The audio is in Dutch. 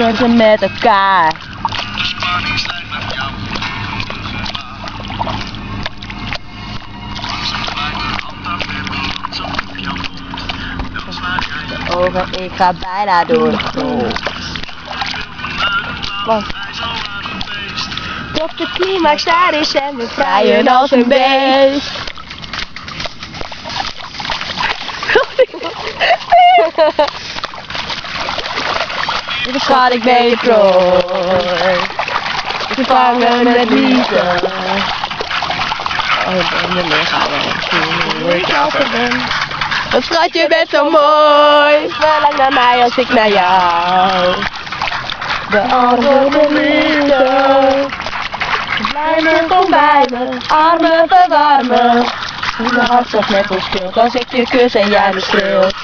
Knuffelen met elkaar. De ogen, ik ga bijna door de grond. Tot de climax daar is en we vrijen als een beest. Schat, ik ben je prooi. Ik vangen met liefde. Oh, ik ben de lichaam. Oh, schat, je bent zo mooi. Verlang naar mij als ik naar jou. De armen van liefde. Blijf me, kom bij me. Armen verwarmen. Mijn hart zegt net als stil. Als ik je kus en jij me streelt.